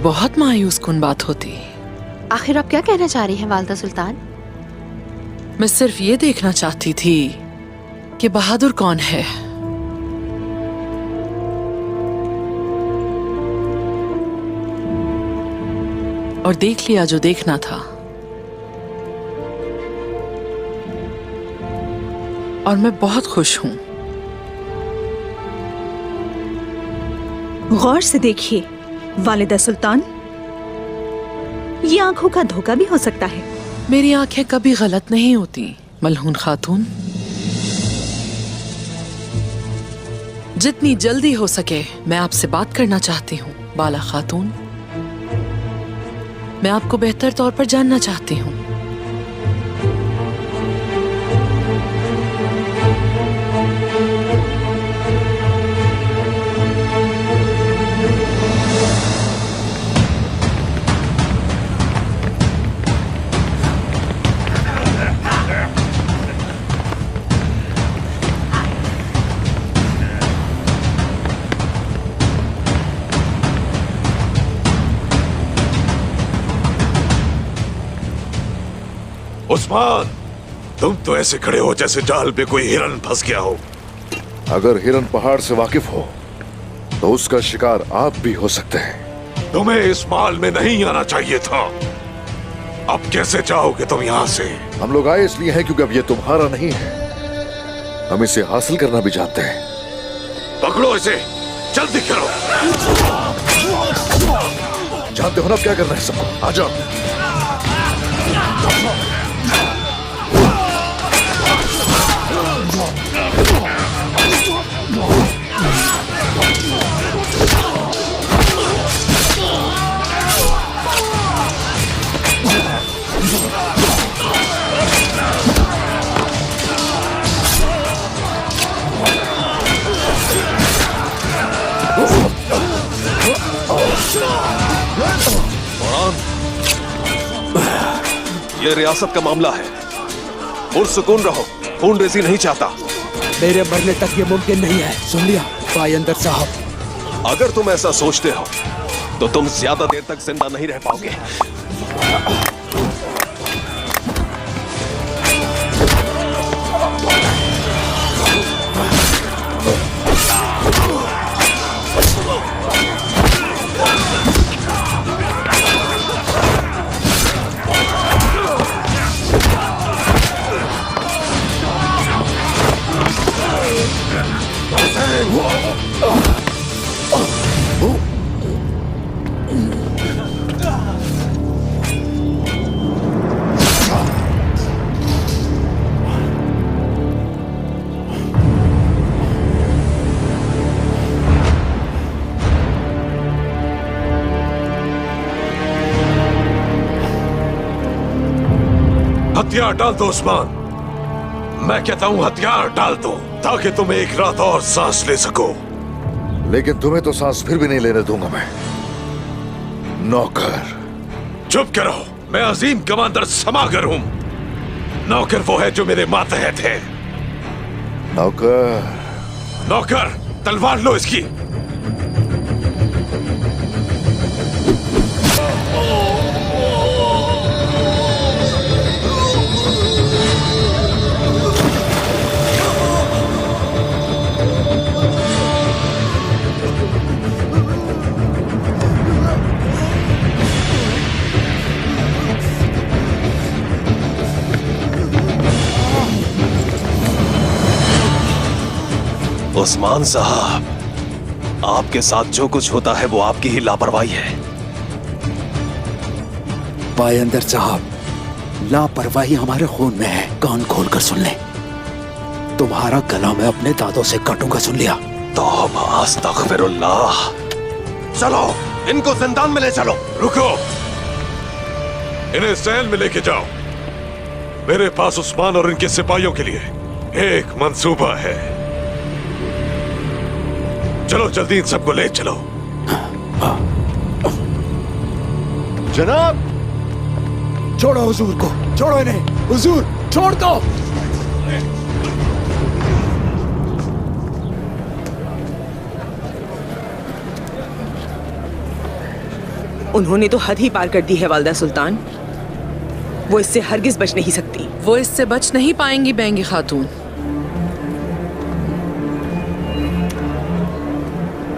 बहुत मायूस कुन बात होती। आखिर आप क्या कहना चाह रही हैं वालिदा सुल्तान? मैं सिर्फ ये देखना चाहती थी कि बहादुर कौन है। और देख लिया जो देखना था। और मैं बहुत खुश हूं। गौर से देखिए वालिदा सुल्तान, ये आंखों का धोखा भी हो सकता है। मेरी आंखें कभी गलत नहीं होती मलहून खातून। जितनी जल्दी हो सके मैं आपसे बात करना चाहती हूँ बाला खातून। मैं आपको बेहतर तौर पर जानना चाहती हूँ। उस्मान, तुम तो ऐसे खड़े हो जैसे जाल पे कोई हिरन फंस गया हो। अगर हिरन पहाड़ से वाकिफ हो तो उसका शिकार आप भी हो सकते हैं। तुम्हें इस माल में नहीं आना चाहिए था। अब कैसे जाओगे तुम यहाँ से? हम लोग आए इसलिए हैं क्योंकि अब ये तुम्हारा नहीं है। हम इसे हासिल करना भी चाहते हैं। पकड़ो इसे, जल्दी करो। जानते हो ना अब क्या करना है सबको। आ जाओ। ये रियासत का मामला है। पुरसुकून रहो, खून रेजी नहीं चाहता। मेरे मरने तक ये मुमकिन नहीं है, सुन लिया पायंदर साहब। अगर तुम ऐसा सोचते हो तो तुम ज्यादा देर तक जिंदा नहीं रह पाओगे। हथियार डाल दो उस्मान। मैं कहता हूँ हथियार डाल दो ताकि तुम एक रात और सांस ले सको। लेकिन तुम्हें तो सांस फिर भी नहीं लेने दूंगा मैं, नौकर। चुप करो, मैं अजीम कमांडर समागर हूँ। नौकर वो है जो मेरे मातहत है। नौकर। नौकर, तलवार लो इसकी। उस्मान साहब, आपके साथ जो कुछ होता है वो आपकी ही लापरवाही है। पायंदर साहब, लापरवाही हमारे खून में है। कान खोलकर सुन ले, तुम्हारा गला मैं अपने दांतों से काटूंगा, सुन लिया? तौबा अस्तगफिरुल्लाह। चलो, इनको जिंदान में ले चलो। रुको, इन्हें सेल में लेके जाओ। मेरे पास उस्मान और इनके सिपाहियों के लिए एक मंसूबा है। चलो जल्दी इन सबको ले चलो। जनाब, छोड़ो हुजूर को, छोड़ो इन्हें। हुजूर छोड़ दो। उन्होंने तो हद ही पार कर दी है वालिदा सुल्तान। वो इससे हरगिज बच नहीं सकती। वो इससे बच नहीं पाएंगी बेंगी खातून।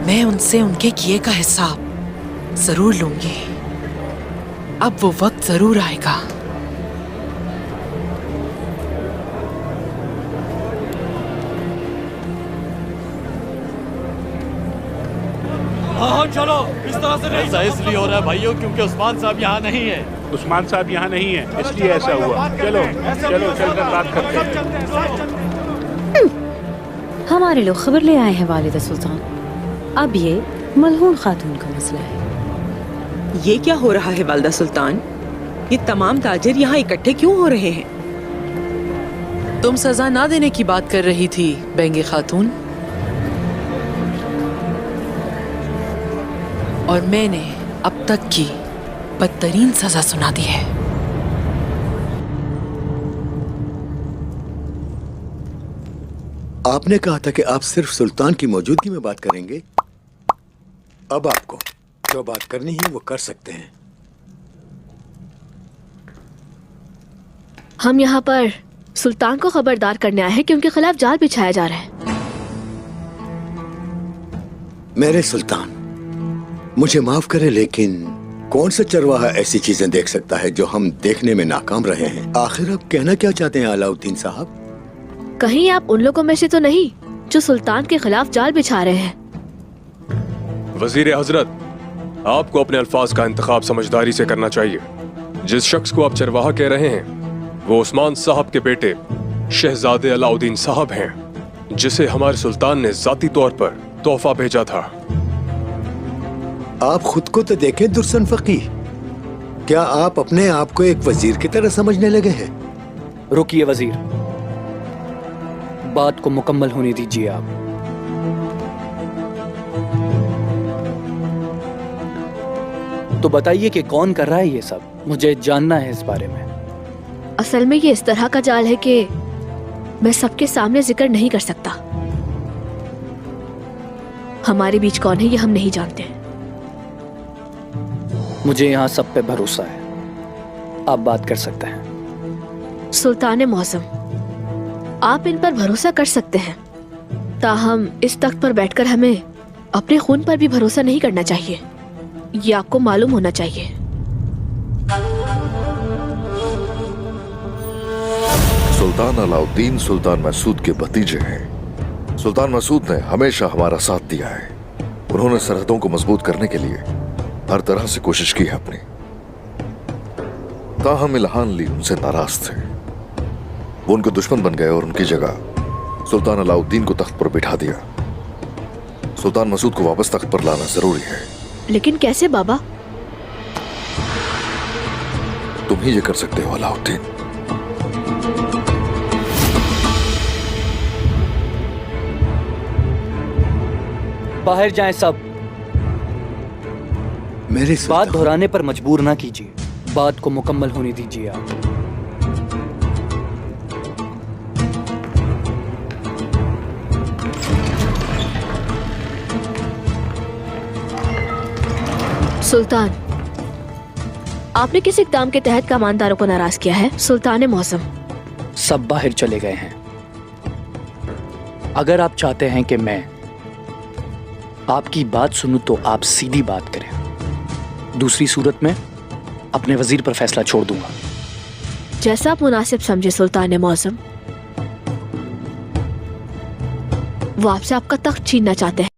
मैं उनसे उनके किए का हिसाब जरूर लूंगी। अब वो वक्त जरूर आएगा। हाँ चलो, इस तरह से नहीं। ऐसा इसलिए हो रहा है भाइयों क्योंकि उस्मान साहब यहाँ नहीं है। उस्मान साहब यहाँ नहीं है, इसलिए ऐसा हुआ। चलो चलो चलकर बात करते हैं। हमारे लोग खबर ले आए हैं वालिदा सुल्तान। अब ये मलहून खातून का मसला है। ये क्या हो रहा है वालिदा सुल्तान? ये तमाम ताजिर यहाँ इकट्ठे क्यों हो रहे हैं? तुम सजा ना देने की बात कर रही थी बेंगी खातून, और मैंने अब तक की बदतरीन सजा सुना दी है। आपने कहा था कि आप सिर्फ सुल्तान की मौजूदगी में बात करेंगे। अब आपको जो बात करनी है वो कर सकते हैं। हम यहाँ पर सुल्तान को खबरदार करने आए हैं कि उनके खिलाफ जाल बिछाया जा रहा है। मेरे सुल्तान, मुझे माफ करें लेकिन कौन सा चरवाहा ऐसी चीजें देख सकता है जो हम देखने में नाकाम रहे हैं? आखिर आप कहना क्या चाहते हैं अलाउद्दीन साहब? कहीं आप उन लोगों में से तो नहीं जो सुल्तान के खिलाफ जाल बिछा रहे हैं? वजीर हजरत, आपको अपने अल्फाज का इंतखाब समझदारी से करना चाहिए। जिस शख्स को आप चरवाहा कह रहे हैं वो उस्मान साहब के बेटे शहजादे अलाउद्दीन साहब हैं, जिसे हमारे सुल्तान ने जाती तौर पर तोहफा भेजा था। आप खुद को तो देखें दुर्सन फकीह, क्या आप अपने आप को एक वजीर की तरह समझने लगे हैं? रुकिए वजीर, बात को मुकम्मल होने दीजिए आप। तो बताइए कि कौन कर रहा है ये सब, मुझे जानना है इस बारे में। असल में ये इस तरह का जाल है कि मैं सबके सामने जिक्र नहीं कर सकता। हमारे बीच कौन है ये हम नहीं जानते। मुझे यहाँ सब पे भरोसा है, आप बात कर सकते हैं। सुल्तान मौसम, आप इन पर भरोसा कर सकते हैं, ताहम इस तख्त पर बैठकर हमें अपने खून पर भी भरोसा नहीं करना चाहिए। ये आपको मालूम होना चाहिए। सुल्तान अलाउद्दीन सुल्तान मसूद के भतीजे हैं। सुल्तान मसूद ने हमेशा हमारा साथ दिया है। उन्होंने सरहदों को मजबूत करने के लिए हर तरह से कोशिश की है अपनी। ताहम इल्हान ली उनसे नाराज थे। वो उनके दुश्मन बन गए और उनकी जगह सुल्तान अलाउद्दीन को तख्त पर बिठा दिया। सुल्तान मसूद को वापस तख्त पर लाना जरूरी है। लेकिन कैसे बाबा? तुम ही ये कर सकते हो अलाउद्दीन। बाहर जाएं सब। मेरी बात दोहराने पर मजबूर ना कीजिए, बात को मुकम्मल होने दीजिए आप। सुल्तान, आपने किस इक़दाम के तहत कमानदारों को नाराज किया है? सुल्तान मौसम, सब बाहर चले गए हैं। अगर आप चाहते हैं कि मैं आपकी बात सुनूं तो आप सीधी बात करें, दूसरी सूरत में अपने वजीर पर फैसला छोड़ दूंगा। जैसा आप मुनासिब समझे सुल्तान मौसम। वो आपसे आपका तख्त छीनना चाहते हैं।